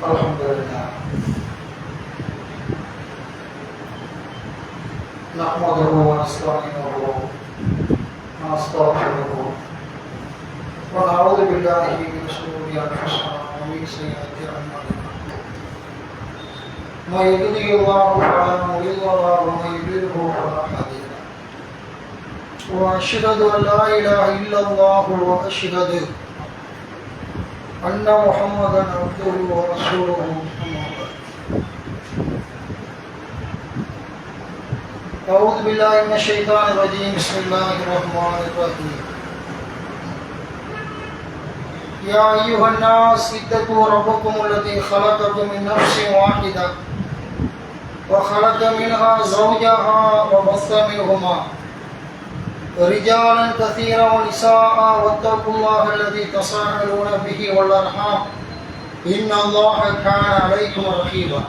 Alhamdulillah. Nahmaduhu wa nasta'inuhu wa nastaghfiruhu wa na'udzu billahi min shururi anfusina wa min sayyiati a'malina. Man yahdihillahu fala mudilla lahu wa man yudlilhu fala hadiya lahu. Wa ashhadu an la ilaha illallah wa ashhadu anna Muhammadan abduhu wa rasuluhu. أعوذ بالله من الشيطان الرجيم. بسم الله الرحمن الرحيم. يا أيها الناس اتقوا ربكم الذي خلقكم من نفس واحدة وخلق منها زوجها وبث منهما رجالا كثيرا ونساء واتقوا الله الذي تساءلون به والأرحام إن الله كان عليكم رقيبا.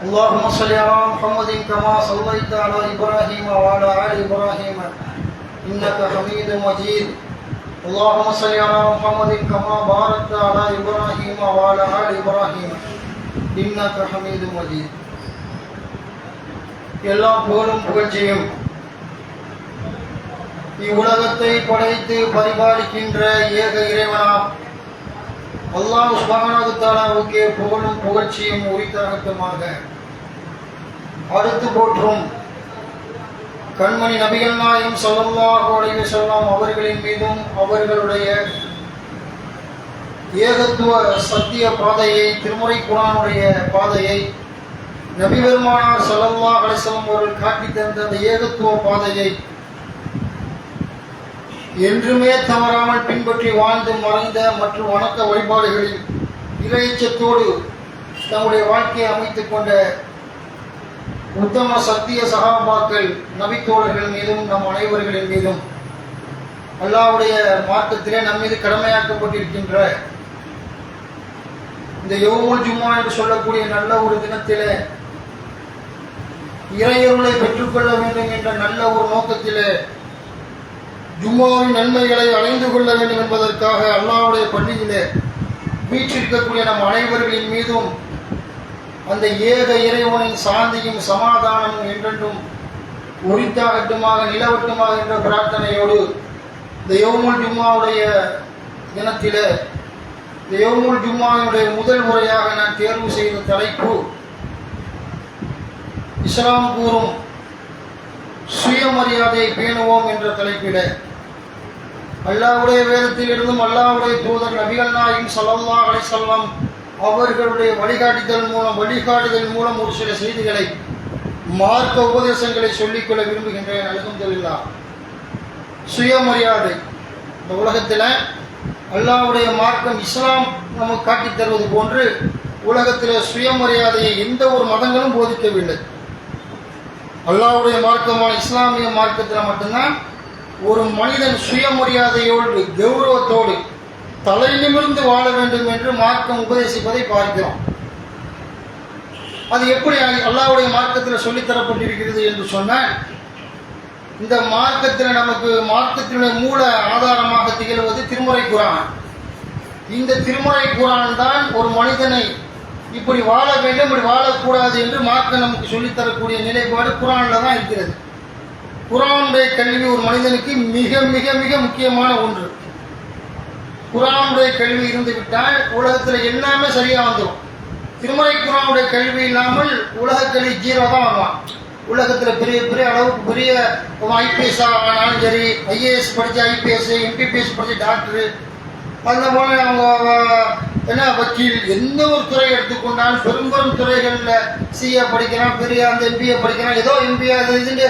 اللهم صل على محمد كما صليت على إبراهيم وعلى آل إبراهيم إنك حميد مجيد. اللهم صل على محمد كما باركت على إبراهيم وعلى آل إبراهيم إنك حميد مجيد. எல்லா புகழும் புகழ்ச்சியும் இவ்வுலகத்தை படைத்து பரிபாலிக்கின்ற ஏக இறைவனாம் அல்லாஹ் சுப்ஹானஹு வ தஆலாவுக்கே புகழும் புகழ்ச்சியும் உரித்தாகட்டுமாக. அடுத்து போற்றும் கண்மணி நபிகள் நாயகம் ஸல்லல்லாஹு அலைஹி வஸல்லம் அவர்களின் மீதும் அவர்களுடைய ஏகத்துவ சத்திய பாதையை, திருமுறை குர்ஆனுடைய பாதையை, நபி பெருமானார் ஸல்லல்லாஹு அலைஹி வஸல்லம் அவர்கள் காட்டி தந்த அந்த ஏகத்துவ பாதையை என்றுமே தவறாமல் பின்பற்றி வாழ்ந்து மறைந்த மற்றும் வணக்க வழிபாடுகளில் இறைச்சத்தோடு தம்முடைய வாழ்க்கையை அமைத்துக் கொண்ட உத்தம சத்திய சகாபாக்கள் நபித்தோழர்கள் மீதும் நம் அனைவர்களின் மீதும் அல்லாஹ்வுடைய மார்க்கத்திலே நம் மீது கடமையாக்கப்பட்டிருக்கின்ற இந்த யௌமுல் ஜும்ஆ என்று சொல்லக்கூடிய நல்ல ஒரு தினத்திலே இறையருளை பெற்றுக்கொள்ள வேண்டும் என்ற நல்ல ஒரு நோக்கத்திலே ஜும்மாவின் நன்மைகளை அடைந்து கொள்ள வேண்டும் என்பதற்காக அல்லாஹ்வுடைய பள்ளியிலே வீற்றிருக்கக்கூடிய நம் அனைவர்களின் மீதும் அந்த ஏக இறைவனின் சாந்தியும் சமாதானமும் என்றென்றும் உரித்தாகட்டுமாக நிலவட்டுமாக என்ற பிரார்த்தனையோடு இந்த யௌமுல் ஜும்மாவுடைய தினத்திலே இந்த யௌமுல் ஜும்மாவுடைய முதல் முறையாக நான் தேர்வு செய்த தலைப்பு இஸ்லாம் கூறும் சுயமரியாதையை பேணுவோம் என்ற தலைப்பிலே அல்லாஹ்வுடைய வேதத்தில் இருந்தும் அல்லாஹ்வுடைய தூதர் நபிகள் நாயகம் ஸல்லல்லாஹு அலைஹி வஸல்லம் அவர்களுடைய வழிகாட்டுதல் மூலம் ஒரு சில செய்திகளை, மார்க்க உபதேசங்களை சொல்லிக்கொள்ள விரும்புகின்றேன். அல்ஹம்துலில்லாஹ். சுயமரியாதை இந்த உலகத்தில் அல்லாஹ்வுடைய மார்க்கம் இஸ்லாம் நமக்கு காட்டித் தருவது போன்று உலகத்தில் சுயமரியாதையை எந்த ஒரு மதங்களும் போதிக்கவில்லை. அல்லாஹ்வுடைய மார்க்கமான இஸ்லாமிய மார்க்கத்தில் மட்டும்தான் ஒரு மனிதன் சுயமரியாதையோடு கௌரவத்தோடு தலை நிமிர்ந்து வாழ வேண்டும் என்று மார்க்கம் உபதேசிப்பதை பார்க்கிறோம். அது எப்படி அல்லாஹ்வுடைய மார்க்கத்தில் சொல்லித்தரப்பட்டிருக்கிறது என்று சொன்னால், இந்த மார்க்கத்தில் நமக்கு மார்க்கத்தினுடைய மூல ஆதாரமாக திகழ்வது திருமுறை குர்ஆன். இந்த திருமுறை குர்ஆன் தான் ஒரு மனிதனை இப்படி வாழ வேண்டும், இப்படி வாழக்கூடாது என்று மார்க்கம் நமக்கு சொல்லித்தரக்கூடிய நிலைப்பாடு குர்ஆனில் தான் இருக்கிறது. குர்ஆனுடைய கல்வி ஒரு மனிதனுக்கு மிக மிக மிக முக்கியமான ஒன்று. குர்ஆனுடைய கல்வி இருந்து விட்டால் உலகத்தில் எல்லாமே சரியாக வந்துடும். திருமுறை குர்ஆனுடைய கல்வி இல்லாமல் உலக கல்வி ஜீரோ தான் வருவான். உலகத்தில் பெரிய பெரிய அளவுக்கு பெரிய ஐபிஎஸ் ஆனாலும் சரி, ஐஏஎஸ் படித்த ஐபிஎஸ், எம்பிபிஎஸ் படித்த டாக்டரு, அந்த போல அவங்க என்ன வக்கீல், எந்த ஒரு துறை எடுத்துக்கொண்டாலும் பெரும்பெரும் துறைகளில் சிஏ படிக்கிறான், பெரிய அந்த எம்பிஏ படிக்கிறான், ஏதோ எம்பிஏ அது இதுன்னு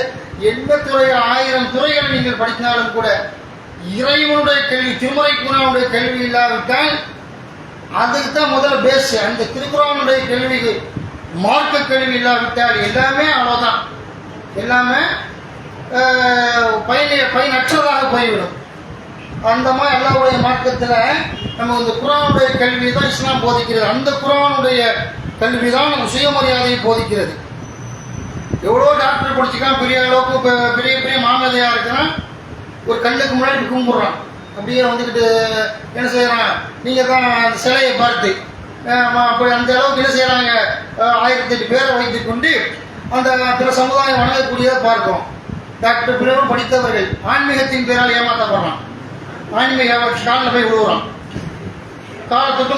எந்த துறையில் 1000 துறைகள் நீங்கள் படித்தாலும் கூட இறைவனுடைய கல்வி, திருமுறை குர்ஆனுடைய கல்வி இல்லாவிட்டால் அதுக்கு தான் முதல்ல பேஸ். அந்த திருக்குர்ஆனுடைய கல்விக்கு மார்க்க கல்வி இல்லாவிட்டால் எல்லாமே அவ்வளோதான், எல்லாமே பயனற்றதாக போய்விடும். அந்த மாதிரி அல்லாஹ்வுடைய மார்க்கத்தில் நம்ம இந்த குர்ஆனுடைய கல்வி தான் இஸ்லாம் போதிக்கிறது. அந்த குர்ஆனுடைய கல்வி தான் நம்ம சுயமரியாதையை போதிக்கிறது. எவ்வளோ டாக்டர் படிச்சுக்கான், பெரிய அளவுக்கு பெரிய பெரிய மாமதியாக இருக்குன்னா ஒரு கண்ணுக்கு முன்னாடி கும்பிட்றான். அப்படியே வந்துக்கிட்டு என்ன செய்கிறான், நீங்கள் தான் அந்த சிலையை பார்த்து அப்படி அந்த அளவுக்கு என்ன செய்கிறாங்க, 1008 பேரை வைத்து கொண்டு அந்த பிற சமுதாயம் வணங்கக்கூடியதை பார்க்கிறோம். டாக்டர் பிறரும் படித்தவர்கள் ஆன்மீகத்தின் பேரால் ஏமாற்றப்படுறான். ஆன்மீக காலில் போய் விழுவுறான். காலை தொட்டு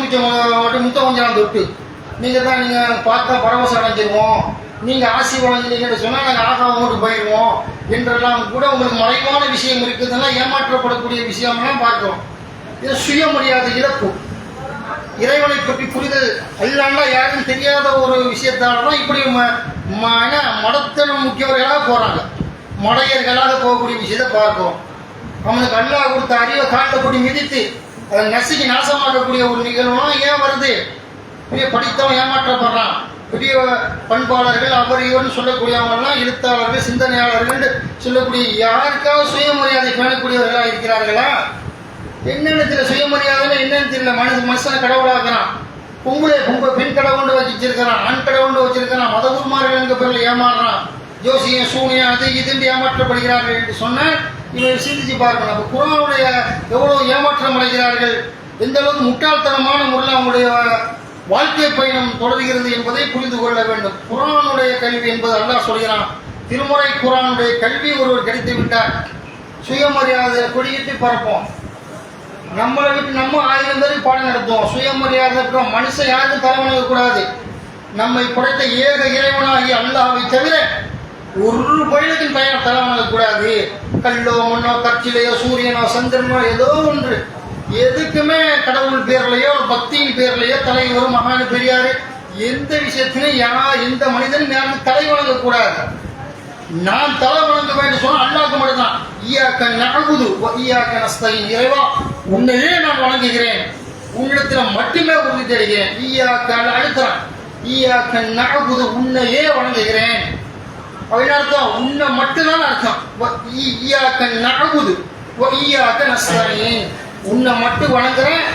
முத்தம் கொஞ்சம் தொட்டு நீங்கள் தான் நீங்கள் பார்த்தா பரவசம் அடைஞ்சிருவோம், நீங்கள் ஆசி வழங்கினீங்கன்னு சொன்னால் நாங்கள் ஆகாமட்டு போயிடுவோம் என்றெல்லாம் கூட உங்களுக்கு மறைவான விஷயம் இருக்குதுன்னா ஏமாற்றப்படக்கூடிய விஷயம்லாம் பார்க்கிறோம். இது சுயமரியாதை இழப்பு. இறைவனை பற்றி புரிதல் அல்லாண்டா யாருக்கும் தெரியாத ஒரு விஷயத்தால்தான் இப்படி மடத்தனம் முக்கியவர்களாக போகிறாங்க, மடையர்களாக போகக்கூடிய விஷயத்தை பார்க்கிறோம். அவனுக்கு அல்லாஹ் கொடுத்த அறிவை காட்ட போட்டு மிதித்து அதை நசுக்கி நாசமாக்கக்கூடிய ஒரு நிகழ்வுலாம் ஏன் வருது? பெரிய படித்தவன் ஏமாற்றப்படுறான். பெரிய பண்பாளர்கள் அவர் இவர்னு சொல்லக்கூடியவங்கெல்லாம் எழுத்தாளர்கள் சிந்தனையாளர்கள் சொல்லக்கூடிய யாருக்காவது சுயமரியாதை பேணக்கூடியவர்களாக இருக்கிறார்களா? என்னென்ன தெரியல, சுயமரியாதை என்னன்னு தெரியல. மனுஷனை கடவுளாக்குறான். பெண் கடவுண்டு வச்சிருக்கிறான், ஆண் கடவுண்டு வச்சிருக்கிறான். மதகுருமார்கள் என்ற பேரில் ஏமாறுறான். ஜோசியம் சூனியம் அது இதுண்டு ஏமாற்றப்படுகிறார்கள் என்று சொன்னால் இவரை சிந்திச்சு பார்க்கணும். அப்போ குர்ஆனுடைய எவ்வளவு ஏமாற்றம் அடைகிறார்கள், எந்த அளவுக்கு முட்டாள்தனமான முறையில் அவங்களுடைய வாழ்க்கை பயணம் தொடர்கிறது என்பதை புரிந்து கொள்ள வேண்டும். குர்ஆனுடைய கல்வி என்பது அல்லாஹ் சொல்கிறான், திருமுறை குர்ஆனுடைய கல்வி ஒருவர் கிடைத்து விட்டார், சுயமரியாதை கொடியிட்டு பரப்போம். நம்மளை விட்டு நம்ம 1000 பேருக்கு பாடம் நடத்துவோம். சுயமரியாதை மனுஷன் யாருக்கும் தலைவணங்க கூடாது. நம்மை படைத்த ஏக இறைவனாகி அல்லாஹ்வை தவிர ஒரு பயிலுக்கும் பயணம் தலைவணங்க கூடாது. கல்லோ மண்ணோ கற்சிலையோ சூரியனோ சந்திரனோ ஏதோ ஒன்று எதுக்குமே கடவுள் பேர்லையோ பக்தியின் பேர்லையோ தலைவரும் மகானு பெரியாரு எந்த விஷயத்திலும் எந்த மனிதனும் யாருக்கும் தலை வணங்க கூடாது. நான் தலை வணங்க வேண்டும் சொன்னால் அல்லாஹ்வுக்கு மட்டும்தான். ஈயாக்க நஅபுது வ ஈயாக்க நஸ்தஈன். இறைவா உன்னையே நான் வணங்குகிறேன், உன்னிடத்தில் மட்டுமே உறுதி தேடுகிறேன். ஈயாக்க அழுத்தான், ஈயாக்க நஅபுது உன்னையே வணங்குகிறேன். அப்படின்னு அர்த்தம் உன்னை மட்டும்தான் அர்த்தம். ஈயாக்க நஅபுது வ ஈயாக்க நஸ்தஈன். உன்னை மட்டும் வணங்குறேன்,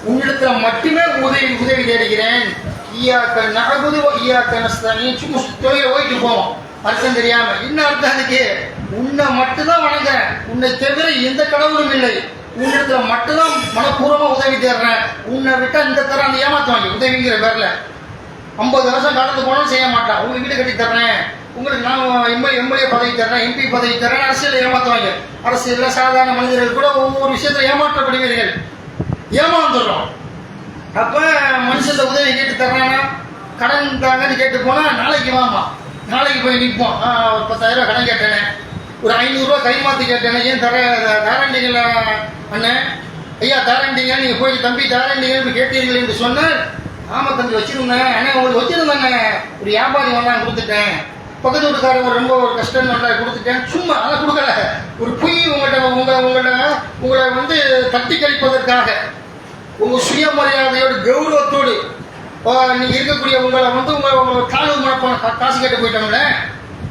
உன்னிடத்துல மட்டுமே உதவி தேடுகிறேன். ஈயாக்க நஅபுது வ ஈயாக்க நஸ்தஈன். சும்மா தொழிலை ஓய்ட்டு போவோம் அர்த்தம் தெரியாம. இன்னும் அர்த்தம் அதுக்கு உன்னை மட்டும்தான் வணங்குறேன், உன்னை தவிர எந்த கடவுளும் இல்லை, உன்னிடத்துல மட்டும்தான் மனப்பூர்வமா உதவி தேடுறேன். உன்னை விட்டா இந்த தர அந்த ஏமாத்துவாங்க உதவிங்கிற பேர்ல. 50 வருஷம் கடந்து போனாலும் செய்ய மாட்டான். உங்களுக்கு வீடு கட்டி தர்றேன், உங்களுக்கு நான் எம்எல்ஏ பதவி தர்றேன், எம்பி பதவி தர்றேன், அரசியல் ஏமாத்துவாங்க. அரசியல்ல சாதாரண மனிதர்கள் கூட ஒவ்வொரு விஷயத்துல ஏமாற்றப்படுவீர்கள், ஏமாந்துடுறோம். அப்ப மனுஷன் உதவி கேட்டு தர்றானா, கடன் தாங்கன்னு கேட்டு போனா நாளைக்கு வாமா, நாளைக்கு போய் நிற்போம். ஒரு 10,000 கடன் கேட்டேனே, ஒரு 500 ரூபா கைமாற்றி கேட்டேனே, ஏன் தாரண்டிங்கள அண்ணன், ஐயா தாரண்டிங்க, நீங்கள் போய் தம்பி தாரண்டிங்கன்னு கேட்டீர்கள் என்று சொன்னால், ஆமாம் தம்பி வச்சிருந்தேன் அண்ணன், உங்களுக்கு வச்சிருந்தாங்க, ஒரு வியாபாரி வந்தான் கொடுத்துட்டேன், பக்கத்து வீட்டுக்காரங்க ரொம்ப ஒரு கஷ்டம் வந்தா கொடுத்துட்டேன். சும்மா அதை கொடுக்கல, ஒரு பொய் உங்களை வந்து தட்டி கழிப்பதற்காக உங்கள் சுயமரியாதையோடு கௌரவத்தோடு நீங்க இருக்கக்கூடிய உங்களை வந்து உங்களை தாழ்வு மனப்பான்மை, காசு கேட்டு போயிட்டோம்ல,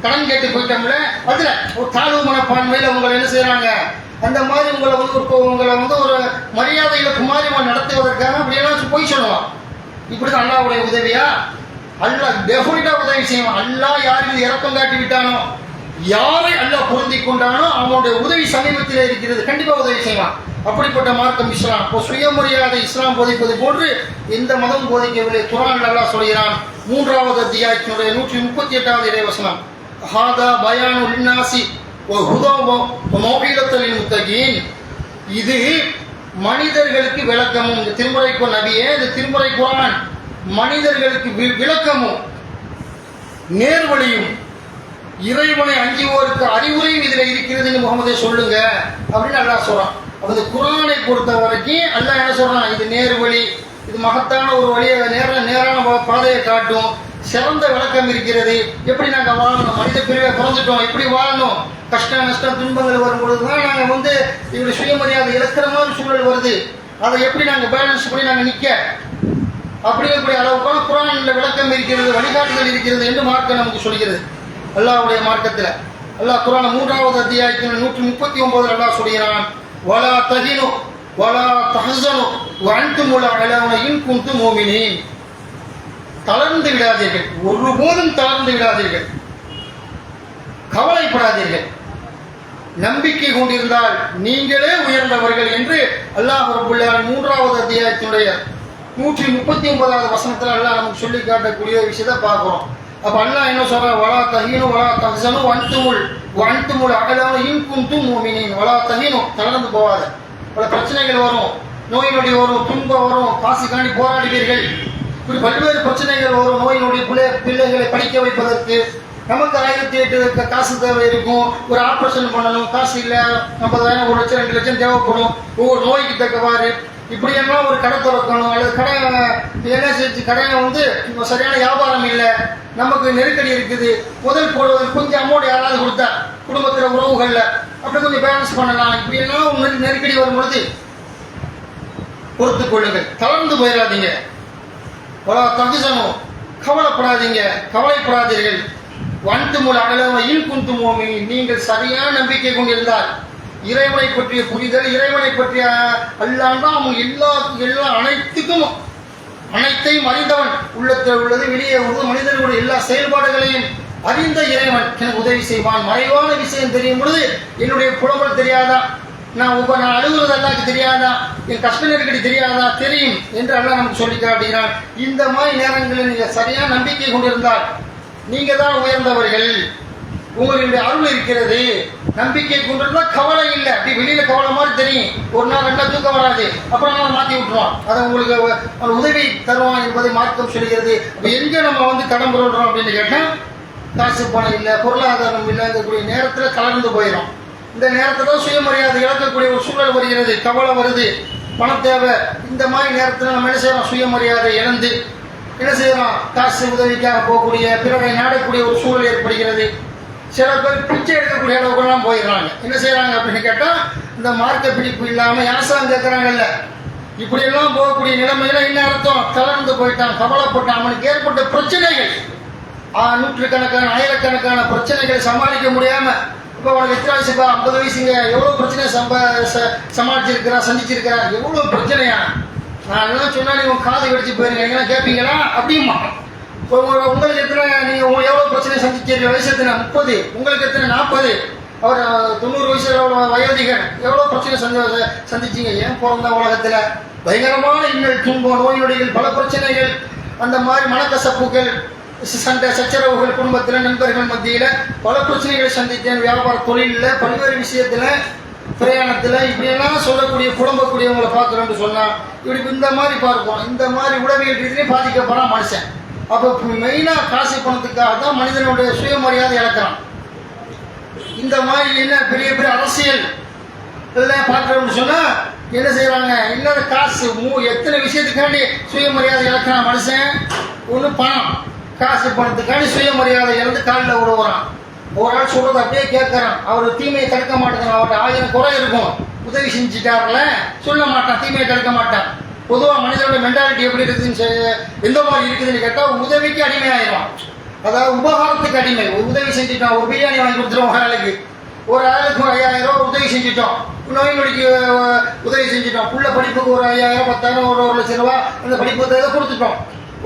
கடன் கேட்டு போயிட்டோம்ல, அதுல ஒரு தாழ்வு மனப்பான்மையில உங்களை என்ன செய்யறாங்க, அந்த மாதிரி உங்களை வந்து ஒரு மரியாதையில குமாரிமா நடத்துவதற்காக அப்படியெல்லாம் போய் சொல்லுவான். இப்படிதான் அல்லாஹ்வுடைய உதவியா? அல்லாஹ் டெஃபினட்டா உதவி செய்வான். அல்லாஹ் யாருக்கு இறக்கம் காட்டி விட்டானோ, யாரை அல்லாஹ் பொருந்தி கொண்டானோ அவனுடைய உதவி சமீபத்தில் இருக்கிறது, கண்டிப்பா உதவி செய்வான். அப்படிப்பட்ட மார்க்கம் இஸ்லாம். இப்போ சுயமரியாதை இஸ்லாம் போதிப்பது போன்று எந்த மதம் போதிக்கவில்லை. குர்ஆன் அல்லாஹ் சொல்கிறான் 3வது அத்தியாயத்தினுடைய 138வது இறைவசனம், ஹாதா பயானு லின்னாசி வ ஹுதா வ மௌஇதத்துல் லில் முத்தகீன். இது மனிதர்களுக்கு விளக்கமும், இந்த திருமுறைக்கு நபியே, இந்த திருமுறை குர்ஆன் மனிதர்களுக்கு விளக்கமும் நேர்வழியும் இறைவனை அஞ்சுவோருக்கு அறிவுரையும் இதில் இருக்கிறது முகமதே சொல்லுங்க அப்படின்னு அல்லாஹ் சொல்றான். அந்த குர்ஆனை பொறுத்த வரைக்கும் அல்லாஹ் என்ன சொல்றான், இது நேர்வழி, இது மகத்தான ஒரு வழியை, நேரான பாதையை காட்டும், சிறந்த விளக்கம் இருக்கிறது. எப்படி நாங்கள் வாழணும், மனித பிரிவை பிறந்துட்டோம், எப்படி வாழணும், கஷ்டம் நஷ்டம் துன்பங்கள் வரும்பொழுதுதான் நாங்கள் வந்து இப்படி சுயமரியாதை இழக்கிற மாதிரி சூழல் வருது, அதை எப்படி நாங்கள் பேலன்ஸ் பண்ணி நாங்கள் நிற்க அப்படிங்கக்கூடிய அளவுக்கான குர்ஆனில் விளக்கம் இருக்கிறது, வழிகாட்டுதல் இருக்கிறது என்று மார்க்கம் நமக்கு சொல்கிறது. அல்லாஹ்வுடைய மார்க்கத்தில் அல்லாஹ் குர்ஆன் 3வது அத்தியாயத்தில் 139 அல்லாஹ் சொல்கிறான், வலா தஹினு வலா தஹஸனு வஅன்துமுல் அலௌன இன் குன்தும் முஃமினீன். தளர்ந்து விடாதீர்கள், ஒருபோதும் தளர்ந்து விடாதீர்கள், கவலைப்படாதீர்கள். நம்பிக்கை கொண்டிருந்தால் நீங்களே உயர்ந்தவர்கள் என்று அல்லாஹ் ரப்பல் ஆலமீன் 3வது அத்தியாயத்தினுடைய 139வது வசனத்தில் அல்லாஹ் நமக்கு சொல்லி காட்டக்கூடிய விஷயத்தை பார்க்கிறோம். அப்ப அல்லாஹ் என்ன சொல்றார்? வலா தஹீனு வலா தஹ்சனு வஅன்துமுல் அஅலமு இன் குன்தும் முஃமினீன். வலா தஹீனு, தளர்ந்து போகாத. பல பிரச்சனைகள் வரும், நோய் நொடி வரும், துன்பம் வரும், காசுக்காண்டி போராடுவீர்கள். இப்படி பல்வேறு பிரச்சனைகள் வரும். நோய் நொடி பிள்ளைகளை படிக்க வைப்பதற்கு நமக்கு 1008 காசு தேவை இருக்கும். ஒரு ஆப்ரேஷன் பண்ணணும், காசு இல்லை, 50,000 1 லட்சம் 2 லட்சம் தேவைப்படும். ஒவ்வொரு நோய்க்கு தக்கவாறு இப்படியெல்லாம் ஒரு கடை திறக்கணும், அல்லது கடை என்ன செஞ்சு கடையை சரியான வியாபாரம் இல்லை, நமக்கு நெருக்கடி இருக்குது, முதல் போடுவதற்கு கொஞ்சம் அமௌண்ட் யாராவது கொடுத்தா குடும்பத்தில் உறவுகள்ல அப்படி கொஞ்சம் பேலன்ஸ் பண்ணலாம். இப்படி எல்லாம் நெருக்கடி வரும் பொழுது பொறுத்துக் கொள்ளுங்கள், தளர்ந்து போயிடாதீங்க. தகுசனும், கவலைப்படாதீங்க, கவலைப்படாதீர்கள். வன்துமுல் அஅலமு இன் குன்தும் முஃமினீன், நீங்கள் சரியான நம்பிக்கை கொண்டிருந்தால், இறைவனை பற்றிய புரிதல், இறைவனை பற்றிய அல்லாஹ் அவன் எல்லா அனைத்தையும் அறிந்தவன், உள்ளத்தில் உள்ளது வெளியே உள்ளது, மனிதர்களுடைய எல்லா செயல்பாடுகளையும் அறிந்த இறைவன் எனக்கு உதவி செய்வான். மறைவான விஷயம் தெரியும் பொழுது என்னுடைய புலம்பல் தெரியாதா, நான் அழுகுறது அல்லாஹ்க்கு தெரியாதா, என் கஷ்ட நெருக்கடி தெரியாதா, தெரியும் என்று அல்லாஹ் நமக்கு சொல்லி காட்டுகிறான். இந்த மாதிரி நேரங்களில் நீங்க சரியான நம்பிக்கை கொண்டிருந்தால் நீங்க தான் உயர்ந்தவர்கள், உங்களுடைய அருள் இருக்கிறது. நம்பிக்கை கொண்டிருந்தா கவலை இல்லை, அப்படி வெளியில கவலை மாதிரி தெரியும், ஒரு நாள் 2 நாள் தூக்கம் வராது, அப்புறம் நம்ம மாற்றி விட்டுருவான், அதை உங்களுக்கு உதவி தருவான் என்பதை மார்க்கம் சொல்கிறது. அப்ப எங்க நம்ம கடன் பொருள்றோம் அப்படின்னு கேட்டா, காசு பணம் இல்லை, பொருளாதாரம் இல்லைங்கக்கூடிய நேரத்தில் கலந்து போயிடும். இந்த நேரத்தில் சுயமரியாதை இழக்கக்கூடிய ஒரு சூழல் வருகிறது, கவலை வருது, பணம் தேவை. இந்த மாதிரி நேரத்தில் நம்ம என்ன செய்யறோம்? சுயமரியாதை இழந்து என்ன செய்யறோம்? காசு உதவிக்காக போகக்கூடிய, பிறரை நாடக்கூடிய ஒரு சூழல் ஏற்படுகிறது. சில பேர் பிச்சை எடுக்கக்கூடிய அளவுக்குலாம் போயிடுறாங்க. என்ன செய்யறாங்க அப்படின்னு கேட்டா, இந்த மார்க்க பிடிப்பு இல்லாம யாசம் கேட்கறாங்கல்ல, இப்படியெல்லாம் போகக்கூடிய நிலைமையில என்ன அர்த்தம்? தளர்ந்து போயிட்டான், கவலைப்பட்டான். அவனுக்கு ஏற்பட்ட பிரச்சனைகள், நூற்றுக்கணக்கான ஆயிரக்கணக்கான பிரச்சனைகளை சமாளிக்க முடியாம, இப்போ அவனுக்கு எத்தனை வயசு? 50 வயசுங்க, எவ்வளவு பிரச்சனை சமாளிச்சிருக்கிறான், சந்திச்சிருக்கிறான், எவ்வளவு பிரச்சனையா. நான் எல்லாம் சொன்னா நீங்க காது கடிச்சு போயிருங்க, கேட்பீங்களா? அப்படிமா உங்களுக்கு எத்தனை, நீங்க எவ்வளவு பிரச்சனை சந்திச்சிருக்க? வயசு எத்தனை? 30. உங்களுக்கு எத்தனை? 40. அவர் 90 வயசுல வயோதிகர், எவ்வளவு பிரச்சனை சந்திச்சீங்க? ஏன் பிறந்த உலகத்துல பயங்கரமான இன்னல், துன்பம், நோய் நொடிகள், பல பிரச்சனைகள், அந்த மாதிரி மனக்கசப்புகள், சண்டை சச்சரவுகள், குடும்பத்தில் நண்பர்கள் மத்தியில பல பிரச்சனைகளை சந்தித்தேன். வியாபார தொழில பல்வேறு விஷயத்துல, பிரயாணத்துல, இப்படியெல்லாம் சொல்லக்கூடிய புலம்பக்கூடியவங்களை பார்க்கிறோம்னு சொன்னா, இப்படி இந்த மாதிரி பார்ப்போம். இந்த மாதிரி உளவியல் ரீதியிலே பாதிக்கப்படுறான் மனுஷன். அப்ப மெயினா காசு பணத்துக்காக தான் மனிதனுடைய சுயமரியாதை இழக்கிறான். இந்த மாதிரி என்ன பெரிய பெரிய அரசியல் எல்லாம் பார்க்கிறோம்னு சொன்னா என்ன செய்யறாங்க? இல்லாத காசு எத்தனை விஷயத்துக்காண்டி சுயமரியாதை இழக்கிறான் மனுஷன். ஒண்ணு பணம், காசு பணத்துக்காண்டி சுயமரியாதை இழந்து காலில் விடுவான். ஒரு ஆள் சொல்றது அப்படியே கேட்கறான், அவர் தீமையை தடுக்க மாட்டேங்கிறான். அவர்கிட்ட 1000 குறை இருக்கும், உதவி செஞ்சுட்டாருல சொல்ல மாட்டான், தீமையை தடுக்க மாட்டான். பொதுவாக மனிதனோட மென்டாலிட்டி எப்படி இருக்குதுன்னு, எந்த மாதிரி இருக்குதுன்னு கேட்டால், உதவிக்கு அடிமையாயிரும். அதாவது உபகாரத்துக்கு அடிமை. ஒரு உதவி செஞ்சுட்டோம், ஒரு பிரியாணி வாங்கி கொடுத்துருவோம் ஒரு ஆளுக்கு, ஒரு ஆளுக்கு 5000 ரூபா உதவி செஞ்சுட்டோம், நோய் நொடிக்கு உதவி செஞ்சுட்டோம், புள்ள படிப்புக்கு ஒரு 5000 10,000 ஒரு 1 லட்சம் ரூபா அந்த படிப்பு கொடுத்துட்டோம்,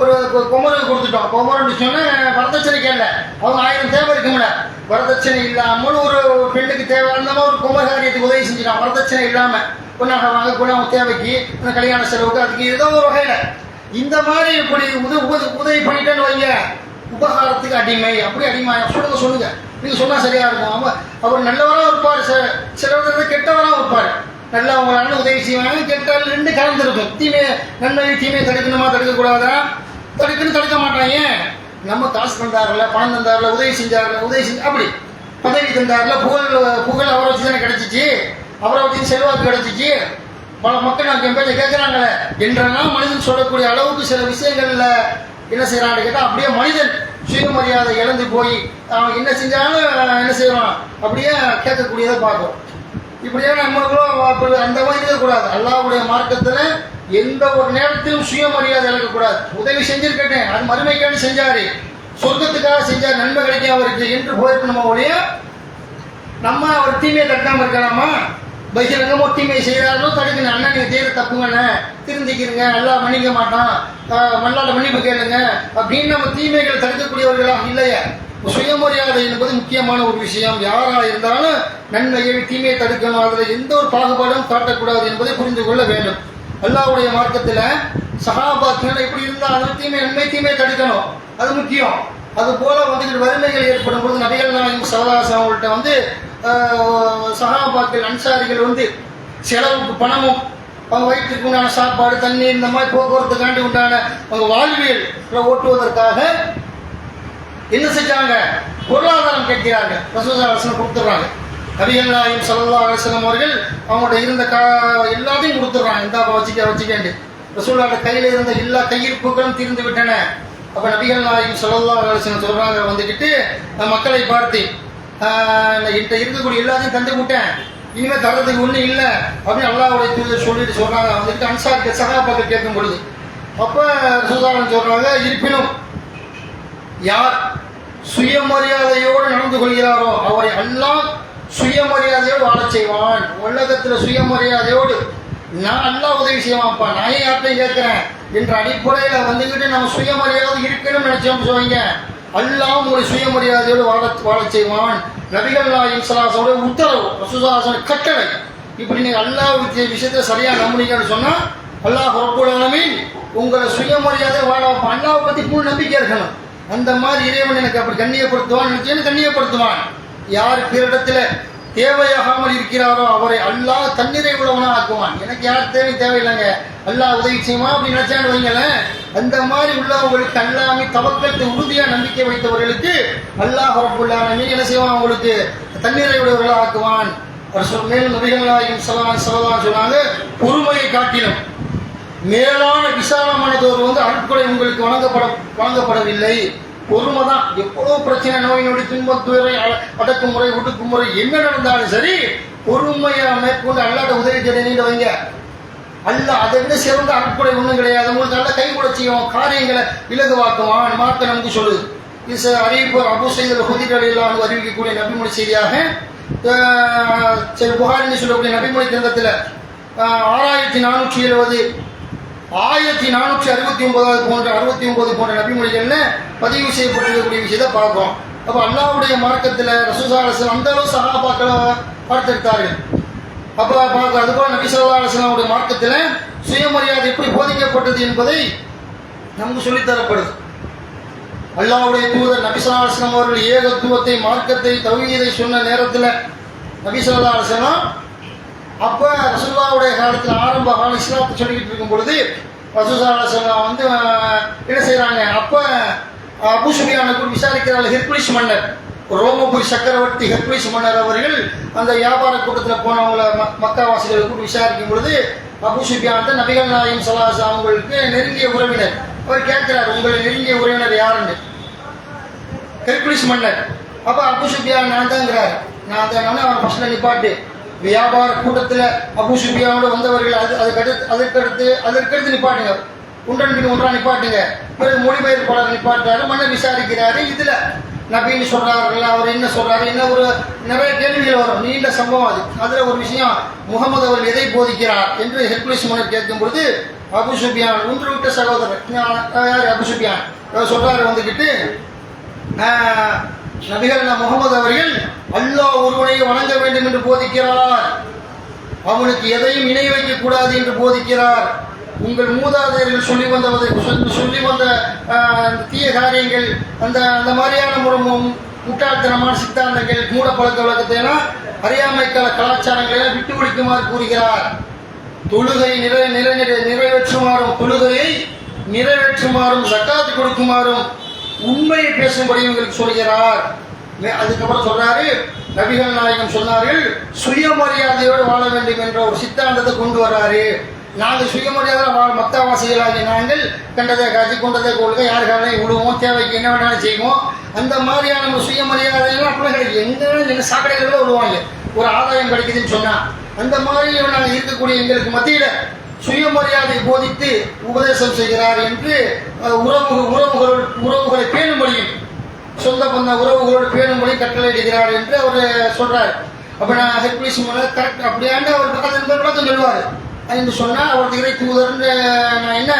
ஒரு குமருக்கு கொடுத்துட்டோம். குமரன்னு சொன்னா வரதட்சணை கேட்கல, அவங்க 1000 தேவை இருக்கும்ல, வரதட்சணை இல்லாமல் ஒரு பெண்ணுக்கு தேவை அந்த மாதிரி ஒரு குமரகாரியத்துக்கு உதவி செஞ்சுட்டோம், வரதட்சணை இல்லாம பொண்ணாக வாங்க கூட அவங்க தேவைக்கு, கல்யாண செலவுக்கு, அதுக்கு ஏதோ ஒரு வகையில இந்த மாதிரி இப்படி உதவி பண்ணிட்டேன்னு வைங்க, உபகாரத்துக்கு அடிமை. அப்படி அடிமை சொல்லுங்க, நீங்க சொன்னா சரியா இருக்கும். அவர் நல்லவராக இருப்பார், சிலர் கெட்டவராக இருப்பார். நல்லா அவங்களால உதவி செய்வாங்க, கெட்டால் 2 கலந்துருக்கும். நன்மை தீமையை தடுக்கணுமா, தடுக்கக்கூடாதா? தடுக்க மாட்டாங்க. நம்ம காசு தந்தாருல, பணம் தந்தாருல, உதவி செஞ்சு அப்படி பதவி தந்தாருல, புகழ் அவரை வச்சு தானே கிடைச்சிச்சு, அவரை வச்சு செல்வாக்கு கிடைச்சிச்சு, பல மக்கள் நான் பேச்ச கேட்கிறாங்களே என்றெல்லாம் மனிதன் சொல்லக்கூடிய அளவுக்கு சில விஷயங்கள்ல என்ன செய்யறான்னு கேட்டா, அப்படியே மனிதன் சுயமரியாதை இழந்து போய் அவன் என்ன செஞ்சாலும் என்ன செய்வான், அப்படியே கேட்கக்கூடியதை பார்க்கும். இப்படியே நம்மளும் அந்த மாதிரி இருக்கக்கூடாது. அல்லாஹ்வுடைய மார்க்கத்துல எந்த ஒரு நேரத்திலும் சுயமரியாதை இழக்கக்கூடாது. உதவி செஞ்சிருக்கேன், அது மறுமைக்காண்டி செஞ்சாரு, சொர்க்கத்துக்காக செஞ்சார், நன்மை கிடைக்கும் அவருக்கு என்று போயிருக்கணுமா ஒழிய நம்ம அவர் தீமையை தட்டாம இருக்கலாமா? பகிரங்கமா தீமையை செய்யறாரோ தடுக்கணும். அண்ணா நீங்க செய்யற தப்புங்கண்ண, திருந்திக்கிறங்க, நல்லா மன்னிக்க மாட்டான், மல்லாட மன்னிப்பு கேளுங்க அப்படின்னு நம்ம தீமைகளை தடுக்கக்கூடியவர்களா இல்லையா? சுயமரியாதை என்பது முக்கியமான ஒரு விஷயம். யாரா இருந்தாலும் நன்மையை தீமையை தடுக்கணும், அதில் எந்த ஒரு பாகுபாடும் காட்டக்கூடாது என்பதை புரிந்து கொள்ள வேண்டும். அல்லாஹ்வுடைய மார்க்கத்தில் சஹாபாக்கள் எப்படி இருந்தாலும் நன்மை தீமையை தடுக்கணும், அது முக்கியம். அது போல வந்துட்டு வறுமைகள் ஏற்படும் பொழுது நபிகள் நாயகம் ஸல்லல்லாஹு அலைஹி அவங்கள்ட்ட சஹாபாக்கள் அன்சாரிகள் செலவுக்கு பணமும் அவங்க வயிற்றுக்கு உண்டான சாப்பாடு தண்ணீர் இந்த மாதிரி போக்குவரத்துக்காண்டி உண்டான அவங்க வாழ்வியல் ஓட்டுவதற்காக என்ன செஞ்சாங்க, பொருளாதாரம் கேட்கிறார்கள். ரசூலுல்லாஹி ஸல்லல்லாஹு அலைஹி கொடுத்துட்றாங்க. நபிகள் நாயகம் ஸல்லல்லாஹு அலைஹி அவர்கள் அவங்கள்ட்ட இருந்த எல்லாத்தையும் கொடுத்துட்றாங்க. இந்த வச்சுக்கேண்டு ரசூலுல்லாஹி கையில் இருந்த எல்லா கையிருப்புகளும் தீர்ந்து விட்டன. அப்போ நபிகள் நாயகம் ஸல்லல்லாஹு அலைஹி சொல்றாங்க, மக்களை பார்த்து என்கிட்ட இருக்கக்கூடிய எல்லாத்தையும் தந்து விட்டேன், இனிமேல் தர்றதுக்கு ஒன்றும் இல்லை அப்படின்னு அல்லாஹ்வுடைய தூதர் சொல்றாங்க. அன்சாரிகள் சஹாபாக்கள் கேட்கும் பொழுது அப்போ ரசூலுல்லாஹி சொல்றாங்க, இருப்பினும் யார் சுயமரியாதையோடு நடந்து கொள்கிறாரோ அவரை அல்லாஹ் சுயமரியாதையோடு வாழச் செய்வான். உலகத்தில் சுயமரியாதையோடு நான் அல்லாஹ் உதவி செய்வான்ப்பா, நான் ஏன் யார்ட்டையும் கேட்கிறேன் என்ற அடிப்படையில் நம்ம சுயமரியாதை இருக்கணும்னு நினைச்சோம் சொல்லுவீங்க, அல்லாஹ் உங்களை சுயமரியாதையோடு வாழச் செய்வான். நபிகள் நாயகம் ஸல்லல்லாஹு அலைஹி உத்தரவு, ரசூலுல்லாஹி கட்டளை. இப்படி நீங்கள் அல்லாஹ் விஷயத்தை சரியாக நம்புனீங்கன்னு சொன்னால் அல்லாஹ் ரப்பல் ஆலமீன் உங்களை சுயமரியாதை வாழ வைப்பான். அல்லாஹ்வை பற்றி முழு நம்பிக்கை இருக்கணும். அந்த மாதிரி இறைவன் எனக்கு அப்படி கண்ணியப்படுத்துவான், கண்ணியப்படுத்துவான். யார் பிறரிடத்தில் தேவையாகாமல் இருக்கிறாரோ அவரை அல்லாஹ் தன்னிறை உள்ளவனா ஆக்குவான். எனக்கு யார் தேவையில்லைங்க, அல்லாஹ் உதவி செய்வான் அப்படின்னு நினைச்சான்னு வைங்களேன். அந்த மாதிரி உள்ளவங்களுக்கு அல்லாமே தவக்கத்தை உறுதியாக நம்பிக்கை வைத்தவர்களுக்கு அல்லாஹ் ரப்பல் ஆலமீன் என்ன செய்வான், அவங்களுக்கு தன்னிறை உள்ளவர்களாக ஆக்குவான். மேலும் நபிகள் நாயகம் ஸல்லல்லாஹு அலைஹி சொன்னாங்க, பொறுமையை காட்டிலும் மேலான விசாலமானதோர் அருட்கொடை உங்களுக்கு வழங்கப்படவில்லை. பொறுமை தான். எவ்வளோ பிரச்சனை, நோய் நொடி, துன்பம், துயரை, அடக்குமுறை, ஒடுக்குமுறை என்ன நடந்தாலும் சரி பொறுமையை மேற்கொண்டு அல்லாஹ்ட்ட உதவி தேடி வைங்க. அல்லாஹ் அதை விட சிறந்த அருட்கொடை ஒன்றும் கிடையாது. உங்களுக்கு நல்லா கை கூட செய்வோம், காரியங்களை இலகுவாக்குவான். மார்க்க நமக்கு சொல்லுது. இது அறிவிப்பர் அபூ ஸயீத் அல்-குத்ரி ரலியல்லாஹு அன்ஹு அறிவிக்கக்கூடிய நபிமொழி செய்தியாக புகாரின்னு சொல்லக்கூடிய நபிமொழி கிரந்தத்தில் 6470 1469 போன்ற நபிமொழிகள்ல பதிவு செய்யப்பட்டிருக்கக்கூடிய விஷயத்தை பார்ப்போம். அப்போ அல்லாஹ்வுடைய மார்க்கத்தில் ரசூலுல்லாஹி அலைஹி வஸல்லம் அந்த அளவு சஹாபாக்களை பார்த்தெடுத்தார்கள். அப்போ பார்க்க அதுபோல் நபி ஸல்லல்லாஹு அலைஹி வஸல்லம் மார்க்கத்தில் சுயமரியாதை எப்படி போதிக்கப்பட்டது என்பதை நமக்கு சொல்லித்தரப்படுது. அல்லாஹ்வுடைய தூதர் நபி ஸல்லல்லாஹு அலைஹி வஸல்லம் அவர்கள் ஏகத்துவத்தை, மார்க்கத்தை, தௌஹீதை சொன்ன நேரத்தில் நபி ஸல்லல்லாஹு அலைஹி வஸல்லம் அப்போ ரசூலுல்லாஹ்வுடைய காலத்தில் ஆரம்ப கால இஸ்லாத்தை சொல்லிக்கிட்டு இருக்கும் பொழுது ரசூலுல்லாஹி அலைஹி வஸல்லம் என்ன செய்கிறாங்க, அப்போ அபூ சுஃபியானை கூட விசாரிக்கிறார்கள். ஹெர்குலிஸ் மன்னர், ரோமபுரி சக்கரவர்த்தி ஹெர்குலிஸ் மன்னர் அவர்கள் அந்த வியாபார கூட்டத்தில் போனவங்கள மக்காவாசிகளை கூட விசாரிக்கும் பொழுது அபூ சுஃபியான் தான் நபிகள் நாயகம் ஸல்லல்லாஹு அலைஹி அவங்களுக்கு நெருங்கிய உறவினர். அவர் கேட்கிறார், உங்களை நெருங்கிய உறவினர் யாருன்னு. ஹெர்குலிஸ் மன்னர். அப்போ அபூ சுஃபியான் நான் தாங்கிறார். நான் தான். அவர் ஃபர்ஸ்ட்ல நிப்பாட்டு, வியாபார கூட்டத்தில் அபூ சுஃபியானோடு வந்தவர்கள் அதற்கடுத்து நிப்பாட்டுங்க, ஒன்றா நிப்பாட்டுங்க. பிறகு மொழிபெயர்ப்பாளர் நிப்பாட்டுறாரு, மன்னர் விசாரிக்கிறாரு. இதில் நபின்னு சொல்றார்கள், அவர் என்ன சொல்றாரு, என்ன ஒரு நிறைய கேள்விகள் வரும். நீண்ட சம்பவம் அது. அதில் ஒரு விஷயம், முகமது அவர்கள் எதை போதிக்கிறார் என்று ஹெர்குலிஸ் மன்னர் கேட்கும் பொழுது அபூ சுஃபியான் ஒன்று விட்ட சகோதரர் அபூ சுஃபியான் சொல்றாரு, நபிகள் முகமது அவர்கள் அல்லாஹ் ஒருவனை வணங்க வேண்டும் என்று போதிக்கிறார், அவனுக்கு எதையும் இணை வைக்க கூடாது என்று போதிக்கிறார். உங்கள் மூதாதையர்கள் சொல்லி வந்த தீய காரியங்கள், அந்த மாதிரியான முட்டாள்தனமான சித்தாந்தங்கள், மூட பழக்க வழக்கத்தை எல்லாம், அறியாமைக்கால கலாச்சாரங்களை எல்லாம் விட்டு ஒழிக்குமாறு கூறுகிறார். தொழுகை தொழுகையை நிறைவேற்றுமாறும் ஜக்காத்து கொடுக்குமாறும் உண்மையை பேசும்படி இவங்களுக்கு சொல்கிறார். அதுக்கப்புறம் சொல்றாரு, நபிகள் நாயகம் சொன்னார்கள் சுயமரியாதையோடு வாழ வேண்டும் என்ற ஒரு சித்தாந்தத்தை கொண்டு வர்றாரு. நாங்கள் சுயமரியாதை மத்தவாசிகளாகிய நாங்கள் கண்டதை காட்சி கொண்டதை கொள்கை, யாருக்காலையும் விடுவோம், தேவைக்கு என்ன வேணாலும் செய்வோம். அந்த மாதிரியான நம்ம சுயமரியாதையெல்லாம் அப்படின்னா எங்க சாக்கடைகளில் விடுவாங்க, ஒரு ஆதாயம் கிடைக்குதுன்னு சொன்னா. அந்த மாதிரி நாங்கள் இருக்கக்கூடிய எங்களுக்கு மத்தியில் சுயமரியாதை போதித்து உபதேசம் செய்கிறார் என்று உறவுகளை பேணும்படியும், சொந்த பந்த உறவுகளோடு பேணும்படி கட்டளை இடுகிறார் என்று அவர் சொல்றார். அப்ப நான் ஹெர்குலிஸ் மன்னர் கரெக்ட் அப்படியாண்டு அவர் பக்கத்தில் சொல்லுவார் என்று சொன்னால் அவருக்கு இறை தூதர் நான் என்ன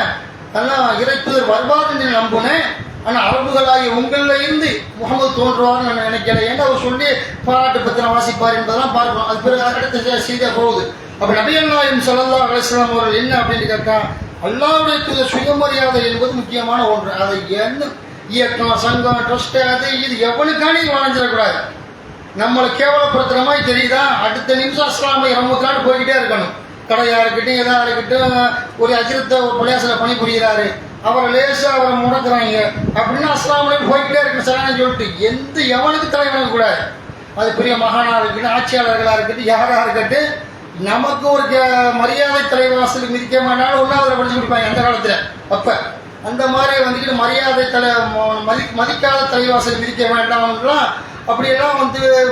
அதெல்லாம் இறை தூதர் வருவார் என்று நம்பினேன். ஆனால் அரபுகளாகிய உங்களில் இருந்து முகமது தோன்றுவார்னு நான் நினைக்கல. ஏன்னா அவர் சொல்லி பாராட்டு பத்திரம் வாசிப்பார் என்பதெல்லாம் பார்க்கணும். அது பிறகு அடுத்த செய்தியாக போகுது. அப்போ நபிகள் நாயகம் ஸல்லல்லாஹு அலைஹி வஸல்லம் அவர்கள் என்ன அப்படின்னு கேட்டா, அல்லாஹ்வுடைய தூதர் சுயமரியாதை என்பது முக்கியமான ஒன்று. அதை என்ன இயக்கம், சங்கம், ட்ரஸ்ட், அது இது எவனுக்கானே வளைஞ்சிடக்கூடாது. நம்மளை கேவலப்படுத்துற மாதிரி தெரியுதா, அடுத்த நிமிஷம் அஸ்லாமை ரமத்துலான்னு போய்கிட்டே இருக்கணும். கடையா இருக்கட்டும், எதா இருக்கட்டும், ஒரு அஜிரத்தை ஒரு பள்ளியாசில் பணிபுரிகிறாரு, அவரை லேசா அவரை முடக்குறாங்க அப்படின்னா அஸ்லாமலையும் போய்கிட்டே இருக்கணும் சரியானு சொல்லிட்டு எவனுக்கு தலைவனுக்கு கூடாது. அது பெரிய மகானாக இருக்கட்டும், ஆட்சியாளர்களாக இருக்கட்டும், யாராக இருக்கட்டும், நமக்கு ஒரு மரியாதை தலைவாசலுக்கு மிதிக்க மாட்டாலும் ஒன்றாவது படிச்சு கொடுப்பாங்க அந்த காலத்தில். அப்போ அந்த மாதிரி வந்துக்கிட்டு மரியாதை மதிக்காத தலைவாசல் மிதிக்க வேண்டாம்லாம் அப்படியெல்லாம்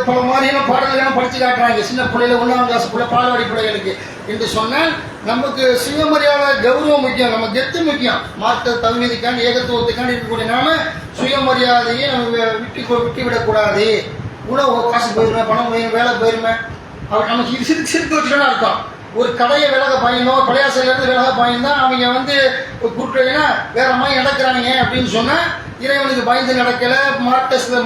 பல மாதிரியான பாடல்கள்லாம் படித்து காட்டுறாங்க. சின்ன பிள்ளைல 1ஆம் கிளாஸ் பிள்ளை பால்வாடி பிள்ளைகளுக்கு என்று சொன்னால் நமக்கு சுயமரியாதை கௌரவம் முக்கியம், நம்ம கெத்து முக்கியம். மார்க்க தகுதிக்காண்டி ஏகத்துவத்துக்காண்டி இருக்கக்கூடிய நாம சுயமரியாதையை நம்ம விட்டு விடக்கூடாது. உணவு காசு போயிருமே, பணம் போயிருமே, வேலை போயிருமே, அவர் நமக்கு சிரித்து வச்சுட்டோன்னு அர்த்தம். ஒரு கடையை விலக பயந்தோம், பழையாசிலேருந்து விலக பயந்தான் அவங்க கூட்டுறீங்கன்னா வேற மாதிரி நடக்கிறாங்க அப்படின்னு சொன்னால் இறைவனுக்கு பயந்து நடக்கல,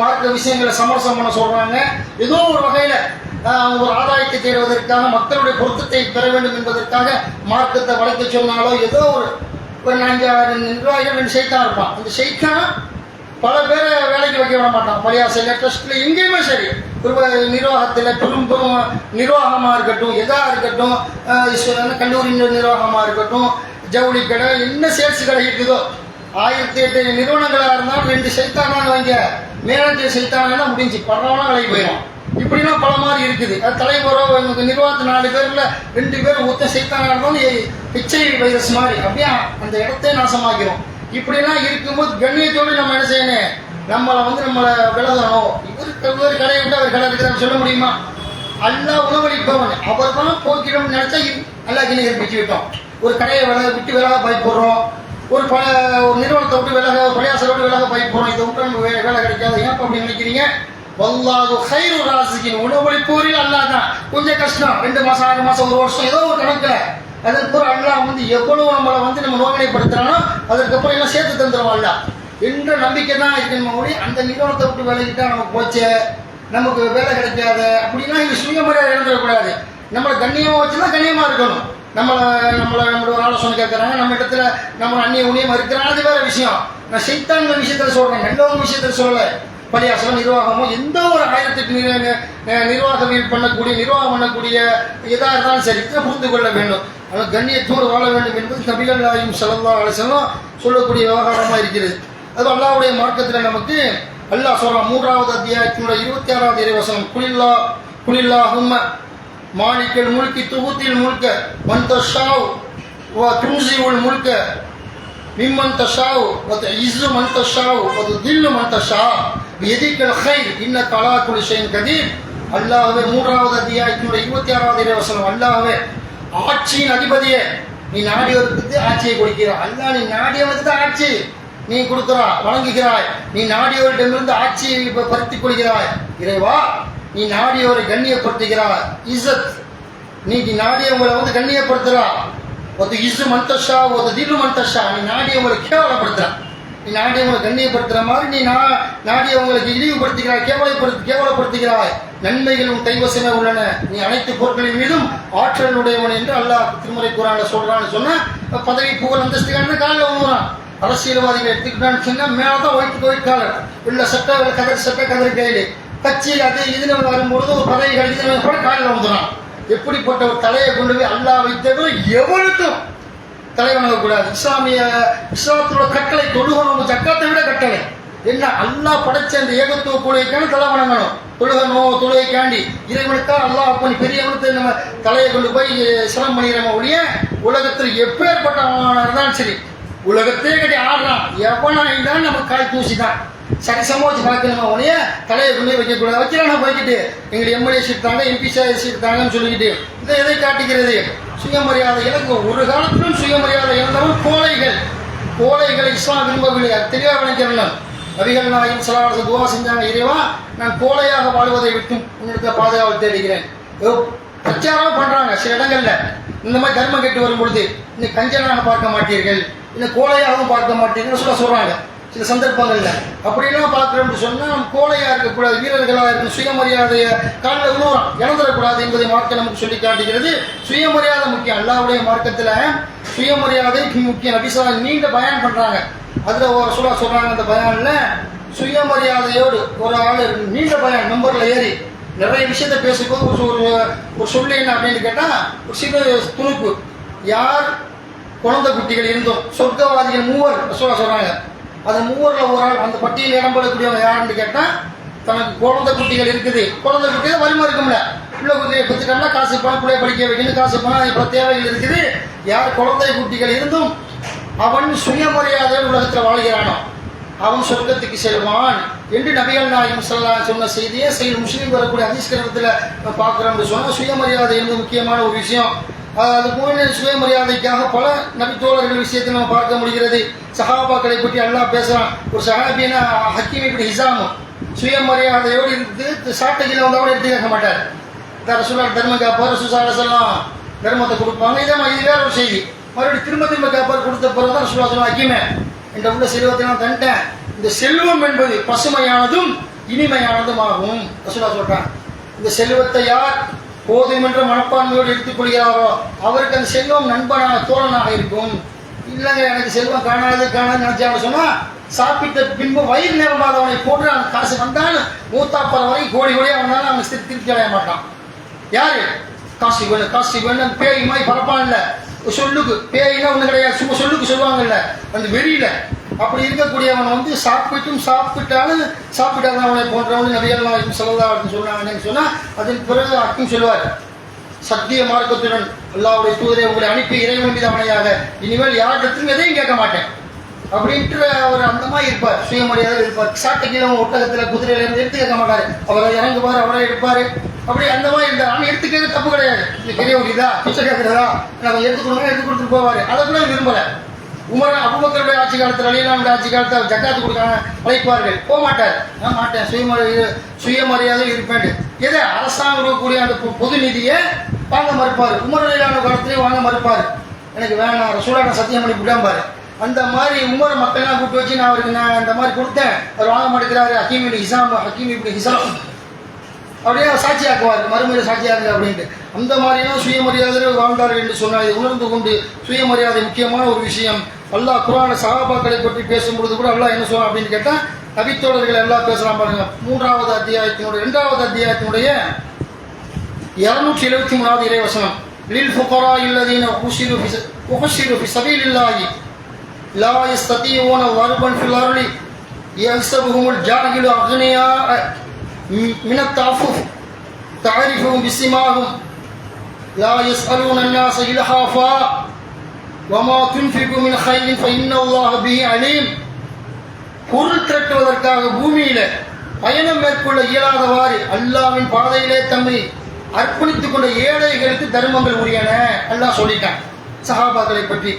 மார்க்க விஷயங்களை சமரசம் பண்ண சொல்றாங்க. ஏதோ ஒரு வகையில ஒரு ஆதாயத்தை தேடுவதற்காக, மக்களுடைய பொருத்தத்தை பெற வேண்டும் என்பதற்காக மார்க்கத்தை வளைக்க சொன்னாலோ ஏதோ ஒரு 4 நிர்வாகிகள் 2 சைத்தான் இருப்பான். அந்த சைத்தான் பல பேரை வேலைக்கு வைக்க விட மாட்டான். பள்ளியாசல், ட்ரஸ்ட்ல எங்கேயுமே சரி, நிர்வாகத்தில் பெரும் நிர்வாகமாக இருக்கட்டும், எதா இருக்கட்டும், கல்லூரி நிர்வாகமாக இருக்கட்டும், ஜவுளி கடை, என்ன சேல்ஸ் கடை இருக்குதோ 1008 நிறுவனங்களாக இருந்தாலும் 2 சைத்தானான்னு வாங்க, மேனேஜர் சைத்தானா முடிஞ்சு பரவாயில்ல வேலைக்கு போயிடும். இப்படிலாம் பல மாதிரி இருக்குது. அது தலைவரோ நிர்வாகத்து 4 பேர்ல 2 பேர் ஒத்த சைத்தானா இருந்தாலும் பிச்சை வைரஸ் மாதிரி அப்படியே அந்த இடத்தை நாசமாக்கிறோம். இப்படிலாம் இருக்கும்போது கண்ணியத்தோடு நம்ம என்ன செய்யணும், நம்மளை விலகணும். இவர் கடையை விட்டு அவர் கடை இருக்கிறான்னு சொல்ல முடியுமா? அல்லாஹ் உணவளிப்பவன், அவர் தான் போக்கிடும் நினைச்சா அல்லாஹ் கிணறு பிச்சு விட்டோம். ஒரு கடையை விட்டு விலக பயப்படுறோம், ஒரு நிறுவனத்தை விட்டு பள்ளியாசலை விட்டு விலக பயப்படுறோம். இதை விட்டு நம்ம வேலை கிடைக்காது. ஏன் அப்படி நினைக்கிறீங்க? வல்லாஹு கைரு ராசிகின், உணவளிப்போரில் அல்லாஹ் தான். கொஞ்சம் கஷ்டம், 2 மாசம் 6 மாசம் 1 வருஷம் ஏதோ ஒரு கணக்குல அதற்கு அல்லாஹ் எவ்வளவு நம்மளை நம்ம நோய்மைப்படுத்துறானோ அதற்கப்புறம் எல்லாம் சேர்த்து தந்துடுவோம் அல்லாஹ் என்ற நம்பிக்கை தான் இருக்கு. அந்த நிறுவனத்தை விட்டு வேலைக்கிட்டா நமக்கு போச்சு, நமக்கு வேலை கிடைக்காது அப்படின்னா இங்க சுயமரியாதை இழந்துடக்கூடாது. நம்மளை கண்ணியமாக வச்சுதான் கண்ணியமாக இருக்கணும். நம்மளோட ஒரு ஆலோசனை கேட்குறாங்க, நம்ம இடத்துல நம்ம அந்நிய உணியம் இருக்கிறாங்க, அது வேற விஷயம். நான் சைத்தான்கள் விஷயத்தில் சொல்றேன், நல்லவங்க விஷயத்தில் சொல்லலை. பள்ளியாசலம் நிர்வாகமோ எந்த ஒரு 1008 நிர்வாகம் பண்ணக்கூடிய எதாக இருந்தாலும் சரி புரிந்து கொள்ள வேண்டும். ஆனால் கண்ணியத்தோடு வாழ வேண்டும் என்பது நபிகள் நாயகம் ஸல்லல்லாஹு அலைஹி வஸல்லம் சொல்லக்கூடிய விவகாரமாக இருக்கிறது. அது அல்லாஹ்வுடைய மார்க்கத்தில் நமக்கு அல்லாஹ் சொல்றான் 3வது அத்தியாயத்தினுடைய 26வது இறைவசனம், குலில்லாஹும்ம மாலிக்கல் முல்கி துகுத்தில் முல்க மன் தஷாவ் வ துன்ஸிவுல் முல்க மிம்மன் தஷாவ் வ துஇஸ்ஸு மன் தஷாவ் வ துதில்லு மன் தஷாவ் பியதிக்கல் கைர் இன்னக அலா குல்லி ஷைஇன் கதீர். அல்லாஹ்வே 3வது அத்தியாயத்தினுடைய 26வது இறைவசனம், அல்லாஹ்வே ஆட்சியின் அதிபதியே, நீ நாடியவருக்கு ஆட்சியை கொடுக்கிறாய். அல்லாஹ் நீ நாடியவருக்கு தான் ஆட்சி நீ கொடுக்கிறாய், வழங்குகிறாய். நீ நாடியவரிடமிருந்து ஆட்சியை பறித்துக் கொள்கிறாய். இறைவா, நீ நாடியவரை கண்ணியப்படுத்துகிறாய். இஸ்ஸத், நீ நாடியவங்களை கண்ணியப்படுத்துறா. ஒரு இஸ்ஸு மந்தஷா, ஒரு திரு மந்தஷா, நீ நாடியவங்களை கேவலப்படுத்துற. நீ நாடியவங்களை கண்ணியப்படுத்துற மாதிரி நீ நாடியவங்களுக்கு இழிவுபடுத்துகிறாய், கேவலப்படுத்துகிறாய். நன்மைகள் உன் கைவசமே உள்ளன, நீ அனைத்து பொருட்களின் மீதும் ஆற்றலுடையவன் என்று அல்லாஹ் திருமறை குர்ஆன்ல சொல்றான்னு சொன்னா, பதவி புகழ் அந்தஸ்துக்கான காலில் ஊறான். அரசியல்வாதிகள் எடுத்துக்கிட்டான்னு சொன்னா மேலதான் ஒயிட் காலர், உள்ள சட்டை கதர் சட்டை கதர் கையில் கட்சி அது இதுன்னு வரும்பொழுது ஒரு பதவி கிடைக்குது கூட காலில் வந்துடும். எப்படிப்பட்ட ஒரு தலையை கொண்டு போய் அல்லாஹ் வைத்ததும் எவனுக்கும் தலைவணங்க கூடாது. இஸ்லாத்தோட கட்டளை தொழுகணும், ஜக்காத்தை விட கட்டளை என்ன, அல்லாஹ் படைச்ச அந்த ஏகத்துவ கொள்கைக்கான தலை வணங்கணும். தொழுகணும், தொழுகைக்காண்டி இறைவனுக்காக அல்லாஹ் பண்ணி பெரியவனுக்கு நம்ம தலையை கொண்டு போய் சிரமம் பண்ணிடுறோம் ஒழிய உலகத்தில் எப்பேற்பட்டவனாக இருந்தாலும் சரி, உலகத்தையே கட்டி ஆடுறான் எவனா இருந்தாலும் நம்ம கால் தூசி தான் சரிசமாக வச்சு பார்க்கணுமா ஒழிய தலையை கொண்டு வைக்கக்கூடாது. வைக்கிறானா போய்கிட்டு எங்களுக்கு எம்எல்ஏ சீட் தாங்க, எம்பி சீட் தாங்கன்னு சொல்லிக்கிட்டு இதை எதை காட்டுகிறது? சுயமரியாதை இழந்து ஒரு காலத்திலும் சுயமரியாதை இழந்தவன் கோழைகளை இஸ்லாம் விரும்பவில்லை. அது தெளிவாக விளக்கிறேன். நபிகள் நாயகம் ஸல்லல்லாஹு அலைஹி வஸல்லம் துஆ செஞ்சாங்க, இறைவா நான் கோழையாக வாழ்வதை விட்டும் உன்னிடத்தில் பாதுகாப்பு தேடுகிறேன். பிரச்சாரம் பண்றாங்க சில இடங்கள்ல, இந்த மாதிரி தர்மம் கெட்டு வரும் பொழுது இன்னும் கஞ்சனாக பார்க்க மாட்டீர்கள், இன்னும் கோழையாகவும் பார்க்க மாட்டீர்கள் சொல்றாங்க. சில சந்தர்ப்பங்கள்ல. அப்படிலாம் பார்க்குறோம்னு சொன்னால் நம்ம கோழையாக இருக்கக்கூடாது, வீரர்களாக இருக்கணும், சுயமரியாதையை காலில் விழுவோம் இழந்துடக்கூடாது என்பதை மார்க்கம் நமக்கு சொல்லி காட்டுகிறது. சுயமரியாதை முக்கியம். அல்லாஹ்வுடைய மார்க்கத்தில் சுயமரியாதை முக்கியம். நபிசா நீண்ட பயான் பண்ணுறாங்க. அதில் ஒரு சொல்கிறாங்க, அந்த பயானில் சுயமரியாதையோடு ஒரு ஆள் நீண்ட பயான் நம்பரில் ஏறி நிறைய விஷயத்த பேசும்போது ஒரு சொல்லு என்ன அப்படின்னு கேட்டால், ஒரு சிறு துணுப்பு. யார் குழந்தை குட்டிகள் இருந்தோம் சொர்க்கவாதிகள் 3 சொல்கிறாங்க. அது 3ல் ஒரு ஆள் அந்த பட்டியல் இடம்பெறக்கூடியவங்க யாருன்னு கேட்டால், தனக்கு குழந்தை குட்டிகள் இருக்குது, குழந்தை குட்டிகள் வறுமை இருக்கும்ல, பிள்ளை குட்டியை பெற்றுட்டோம்னா காசு பணம் பிள்ளை படிக்க வைக்கணும், காசு பணம் இப்போ தேவைகள் இருக்குது. யார் குழந்தை குட்டிகள் இருந்தும் அவன் சுயமரியாதையில் உலகத்தில் வாழ்கிறானோ அவன் சொர்க்கத்துக்கு செல்வான் என்று நபிகள் நாயகம் ஸல்லல்லாஹு அலைஹி சொன்ன செய்தியை சஹீஹ் முஸ்லிம் வரக்கூடிய ஹதீஸ் கிரந்தத்தில் பார்க்குறோம்னு சொன்னால், சுயமரியாதை என்பது முக்கியமான ஒரு விஷயம். அது போல சுயமரியாதைக்காக பல நபித்தோழர்கள் விஷயத்தில் நம்ம பார்க்க முடிகிறது. சஹாபாக்களை பற்றி அல்லாஹ் பேசுகிறான். ஒரு சஹாபினா ஹக்கீம் இப்னு ஹிஸாம் சுயமரியாதையோடு இருந்து சாட்டையில் வந்தவரை எடுத்து கேட்க மாட்டார். ரசூலுல்லாஹ் தர்மம் காப்பார், ரசூலுல்லாஹ் ஸல்லல்லாஹு அலைஹி வஸல்லம் தர்மத்தை கொடுப்பாங்க. இது வேற ஒரு செய்தி. மறுபடியும் திரும்ப காப்பார் கொடுத்த பிறகு தான் ரசூலுல்லாஹ் சொல்லுவாங்க, ஹக்கீமே என்ற உள்ள செல்வத்தை நான் தண்டேன். இந்த செல்வம் என்பது பசுமையானதும் இனிமையானதும் ஆகும். ரசூலுல்லாஹ் சொல்றான், இந்த செல்வத்தை யார் போதும் என்ற மனப்பான்மையோடு எடுத்துக்கொள்கிறாரோ அவருக்கு அந்த செல்வம் நண்பனாக தோழனாக இருக்கும். இல்லைங்க எனக்கு செல்வம் காணாது நினைச்சாங்க சொன்னா, சாப்பிட்ட பின்பு வயிறு நிரம்பாதவனை போட்டு அந்த காசு வந்தாலும் மூத்தாப்பற வரை கோடி அவனால அவன் திருப்தி அடைய மாட்டான். யாரு காசு வேணும் பேய் மாதிரி பரப்பான் இல்லை, சொல்லுக்கு பேய்னா ஒண்ணு கிடையாது, சும்மா சொல்லுக்கு சொல்லுவாங்கல்ல அந்த வெறியில. அப்படி இருக்கக்கூடியவன் சாப்பிட்டாலும் அவனை போன்றவன் நபிகள் நாயகம் ஸல்லல்லாஹு அலைஹி சொன்னாங்கன்னு சொன்னா, அதன் பிறகு அர்த்தம் சொல்லுவார், சத்திய மார்க்கத்துடன் அல்லாஹ்வுடைய தூதரை உங்களை அனுப்பி இறைவன் மீது அவனையாக இனிமேல் யாரிடத்திலும் எதையும் கேட்க மாட்டேன் அப்படின்ட்டு அவர் அந்த மாதிரி இருப்பார். சுயமரியாதை இருப்பார். சாட்டை கீழே ஒட்டகத்தில் குதிரையில இருந்து எடுத்து கேட்க மாட்டாரு, அவரை இறங்குவார், அவரை எடுப்பாரு. அப்படி அந்த மாதிரி இருந்தார். ஆனால் எடுத்துக்கிறது தப்பு கிடையாது. இது பெரிய ஒரு இதா பிச்சை கேட்கிறதா நம்ம எடுத்து கொடுத்துட்டு போவாரு. அதை கூட விரும்பல. அபூபக்கருடைய ஆட்சி காலத்தில் அலிலானுடைய ஆட்சி காலத்தில் ஜக்காத்து கொடுக்காங்க அழைப்பார்கள், போக மாட்டார். நான் மாட்டேன், சுயமரியாதை இருப்பேன். எதை அரசாங்கம் கொடுக்கக்கூடிய அந்த பொது நிதியை வாங்க மறுப்பார். உமர் அலிலான காலத்திலேயே வாங்க மறுப்பார். எனக்கு வேணாம், ரசூலுல்லாஹ் சத்தியம் பண்ணி விடாம்பாரு. அந்த மாதிரி உமர் மக்கள்லாம் கூப்பிட்டு வச்சு நான் அந்த மாதிரி கொடுத்தேன், அவர் வாங்க மாட்டேங்கிறாரு. ஹக்கீம் இப்னு ஹிஸாம் அப்படியே சாட்சியாக்குவார், மறுமையில் சாட்சியாகுங்க அப்படின்ட்டு. அந்த மாதிரிலாம் சுயமரியாதையில் வாழ்ந்தார்கள் என்று சொன்னால், இதை உணர்ந்து கொண்டு சுயமரியாதை முக்கியமான ஒரு விஷயம். அல்லாஹ் குர்ஆன்ல சஹாபாக்களை பற்றி பேசும்பொழுது கூட அல்லாஹ் என்ன சொல்றான் அப்படின்னு கேட்டால், நபித்தோழர்கள் எல்லாம் பேசலாம் பாருங்க. 3வது அத்தியாயத்தினுடைய 2வது அத்தியாயத்தினுடைய 273வது இறைவசனம், லில் ஃபுகரா இல்லதீன உஹ்சிரு ஃபி ஸபீலில்லாஹி லா யஸ்ததீஊன வர்பன் ஃபில் அர்லி யஹ்ஸபுஹுமுல் ஜாஹிலு அக்னியா மினத் தஅஃஃபுஃப் தஅரிஃபுஹும் பிஸிமாஹும் லா யஸ்அலூன அன்-நாஸ இல்ஹாஃபா வமா துன்ஃபிகு மின் கைரின் ஃபஇன்னல்லாஹ பிஹி அலீம். பொருள் திரட்டுவதற்காக பூமியில பயணம் மேற்கொள்ள இயலாதவாறு அல்லாஹ்வின் பாதையிலே தம்மை அர்ப்பணித்துக் கொண்ட ஏழைகளுக்கு தர்மங்கள் உரியன அல்லாஹ் சொல்லிட்டான். சஹாபாக்களை பற்றி,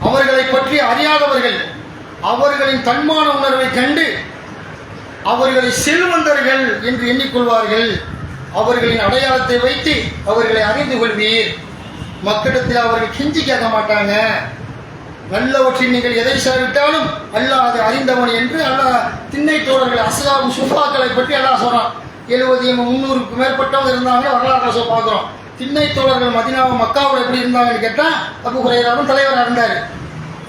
அவர்களை பற்றி அறியாதவர்கள் அவர்களின் தன்மான உணர்வை கண்டு அவர்களை செல்வந்தர்கள் என்று எண்ணிக்கொள்வார்கள். அவர்களின் அடையாளத்தை வைத்து அவர்களை அறிந்து கொள்வீர். மக்களிடத்தில் அவர்கள் கெஞ்சி கேட்க மாட்டாங்க. நல்லவற்றில் நீங்கள் எதை சேவிட்டாலும் அல்லாஹ் அதை அறிந்தவன் என்று அல்லாஹ் திண்ணை தோழர்கள் அஸ்ஹாபு சுஃபாக்களை பற்றி அல்லாஹ் சொல்றான். 70-300க்கு மேற்பட்டவங்க இருந்தாங்க. வரலாற்று பார்க்குறோம். திண்ணை தோழர்கள் மதீனாவும் மக்காவில் எப்படி இருந்தாங்கன்னு கேட்டால், அபூ ஹுரைராவும் தலைவராக இருந்தார்.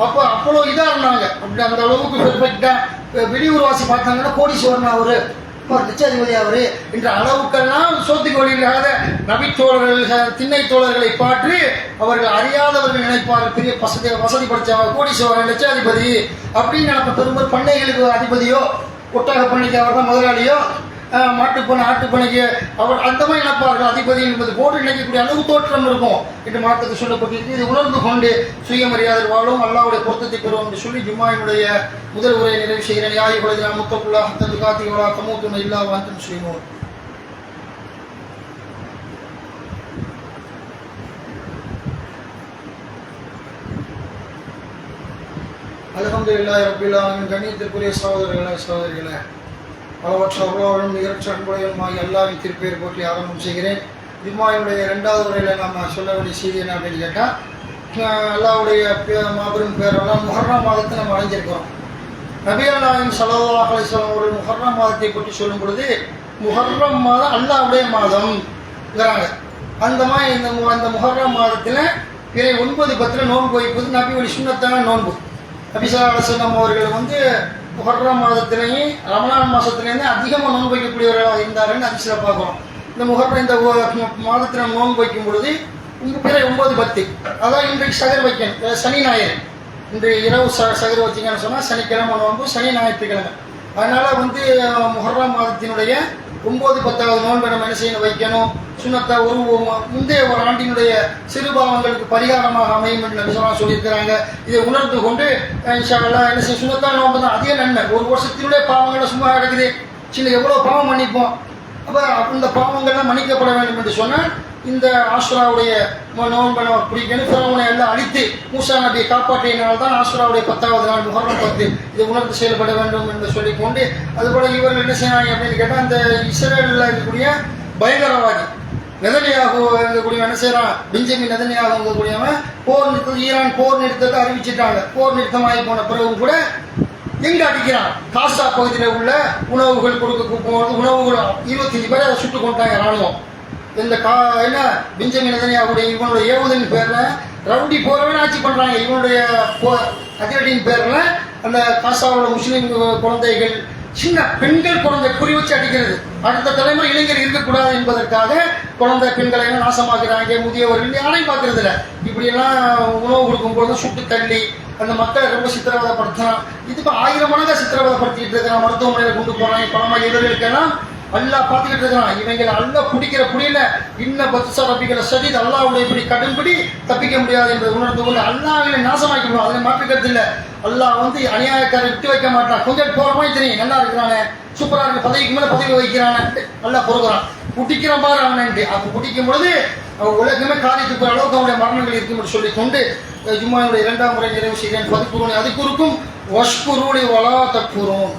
அப்போ இதாக இருந்தாங்க. அப்படி அந்த அளவுக்கு பெர்ஃபெக்டாக வெளியூர்வாசி பார்த்தாங்கன்னா கோடீஸ்வரன் அவரு, லட்சாதிபதி அவரு என்ற அளவுக்கெல்லாம் சோத்துக்கு வழியில்லாத நபித்தோழர்கள் திண்ணை தோழர்களை பாற்று அவர்கள் அறியாதவர்கள் நினைப்பார்கள் பெரிய வசதி படித்தவங்க, கோடீஸ்வரன், லட்சாதிபதி அப்படின்னு நினைப்ப. பெரும்பாலும் பண்ணைகளுக்கு அதிபதியோ, ஒட்டக பண்ணைக்கு அவர் தான் முதலாளியோ, மாட்டுப்பண்ணை ஆட்டுப்பண்ணைக்கு அவர் அந்த மாதிரி நினைப்பார்கள் அதிபதி என்பது போட்டு நினைக்கக்கூடிய அளவு தோற்றம் இருக்கும் என்று மார்க்கத்தில் சொல்லப்பட்டிருக்கு. இது உணர்ந்து கொண்டு சுயமரியாதை வாழும் அல்லாஹ்வுடைய பொருத்தத்தை பெறுவோம் என்று சொல்லி ஜும்மாவினுடைய முதல் உரையை நிறைவு செய்கிறேன். யாய் குலதினா முத்தகுல்லா ஹத்தது காத்திகளா தமூத்துன இல்லா வஅன்தும் முஸ்லிமூன். அல்ஹம்துலில்லாஹி ரப்பில் ஆலமீன். கண்ணியத்திற்குரிய சகோதரர்களே, அளவற்ற அருளாளனும் நிகரற்ற அன்புடையனுமாகிய அல்லாஹ்வின் திருப்பெயர் போற்றி ஆரம்பம் செய்கிறேன். ஜும்மாவினுடைய 2வது உரையில் நம்ம சொல்ல வேண்டிய செய்தி என்ன அப்படின்னு கேட்டால், அல்லாஹ்வுடைய மாபெரும் பேரெல்லாம் முஹர்ரம் மாதத்தை நம்ம அடைஞ்சிருக்கிறோம். நபிகள் நாயகம் ஸல்லல்லாஹு அலைஹி வஸல்லம் அவர்கள் முஹர்ரம் மாதத்தை பற்றி சொல்லும் பொழுது முஹர்ரம் மாதம் அல்லாஹ்வுடைய மாதம்ங்கிறாங்க. அந்த மாதிரி அந்த முஹர்ரம் மாதத்தில் பிறை 9, 10 நோன்பு வைப்பது நபி வழி சுன்னத்தான நோன்பு. நபி ஸல்லல்லாஹு அலைஹி வஸல்லம் அவர்கள் முஹர்ரம் மாதத்திலேயும் ரமலான் மாதத்திலேருந்து அதிகமாக நோன்பு வைக்கக்கூடியவர்களாக இருந்தாருன்னு அதிசயம் பார்க்குறோம். இந்த முஹர்ரம் இந்த மாதத்தில் நோன்பு வைக்கும் பொழுது பிறை 9, 10 அதான் இன்றைக்கு சகர் வைக்கணும். சனி ஞாயிறு இன்று இரவு சகர் வச்சிங்கன்னு சொன்னால் சனிக்கிழமை நோன்பு, சனி ஞாயிற்றுக்கிழமை. அதனால் முஹர்ரம் மாதத்தினுடைய 9, 10வது நோன்பை நம்ம என்ன செய்யணும், வைக்கணும். சுன்னத்தை முந்தைய ஒரு ஆண்டினுடைய சிறுபாவங்களுக்கு பரிகாரமாக அமையும் என்று நபி ஸல்லல்லாஹு சொல்லியிருக்கிறாங்க. இதை உணர்ந்து கொண்டு இன்ஷா அல்லாஹ் என்ன செய்ய சுன்னத்தான நோன்பு தான் அதிக நன்மை. ஒரு வருஷத்தினுடைய பாவங்களை சும்மா கிடக்குது, சின்ன எவ்வளோ பாவம் மன்னிப்போம். அப்போ இந்த பாவங்கள்லாம் மன்னிக்கப்பட வேண்டும் என்று சொன்னால் இந்த ஆஷுராவுடைய நோன்பை நம்ம பிடிக்கணும். ஃபிரௌனை எல்லாம் அழித்து மூசா நபியை காப்பாற்றியனால தான் ஆஷுராவுடைய 10வது நாள் முஹர்ரம் 10 இதை உணர்ந்து செயல்பட வேண்டும் என்று சொல்லிக்கொண்டு அதுபோல இவர்கள் என்ன செய்யறாங்க அப்படின்னு கேட்டால் அந்த இஸ்ரேலில் இருக்கக்கூடிய பயங்கரவாதி நெதன்யாகு இருக்கக்கூடிய என்ன செய்யறான், பெஞ்சமின் நெதன்யாகு இருக்கக்கூடியவன் போர் நிறுத்தம், ஈரான் போர் நிறுத்தத்தை அறிவிச்சிட்டாங்க. போர் நிறுத்தமாகி போன பிறகு கூட எங்க அடிக்கிறான், காசா பகுதியில் உள்ள உணவுகள் கொடுக்க உணவுகள் 25 பேரை அதை சுட்டு கொண்டாங்க ராணுவம். இந்த என்ன பெஞ்சமின் நெதன்யாகுடைய இவனுடைய ஏவுதலின் பேர்ல ரவுடி போறவன் ஆட்சி பண்றாங்க. இவனுடைய அதிரடியின் பேர்ல அந்த காசாவோட முஸ்லீம் குழந்தைகள், சின்ன பெண்கள் குழந்தை குறி வச்சு அடிக்கிறது. அடுத்த தலைமுறை இளைஞர் இருக்கக்கூடாது என்பதற்காக குழந்தை பெண்களை எல்லாம் நாசமாக்குறாங்க. முதியவர்கள் யாரையும் பார்க்கறது இல்லை. இப்படி எல்லாம் உணவு கொடுக்கும் பொழுது சுட்டு தள்ளி அந்த மக்களை ரொம்ப சித்திரவதைப்படுத்தினான். இதுக்கு 1000 மடங்காக சித்திரவதைப்படுத்திட்டு இருக்கிறான். மருத்துவமனையில் கொண்டு போறாங்க. பணமாக எதிர்களுக்கெல்லாம் அல்லாஹ் பார்த்துக்கிட்டு இருக்கிறான். இவங்களை அல்லாஹ் குடிக்கிற புடியில இன்னும் 10 ரப்பிக்கிற சதி அல்லாஹ்வுடைய இப்படி கடும்படி தப்பிக்க முடியாது என்று உணர்ந்து கொண்டு அல்லாஹ்களை நாசமாக்கிடுவோம். அதில் மாற்றுக்கிறது இல்லை. அல்லாஹ் அநியாயக்காரை விட்டு வைக்க மாட்டான். கொஞ்சம் போற மாதிரி தெரியும், நல்லா இருக்கிறானே, சூப்பரா இருக்கு, பதவிக்கு மேல பதவி வைக்கிறான், அல்லாஹ் பொறுக்கிறான். குட்டிக்கிறான் பாரு அவனு. அப்போ குட்டிக்கும் பொழுது உலகமே காரி துப்புற அளவுக்கு அவனுடைய மரணங்கள் இருக்கும் என்று சொல்லிக் கொண்டு ஜும்மாவுடைய 2ஆம் முறை நிறைவு செய்கிறேன். அதுக்கு இருக்கும் வஷ்குருடைய வலா தக்குறோம்.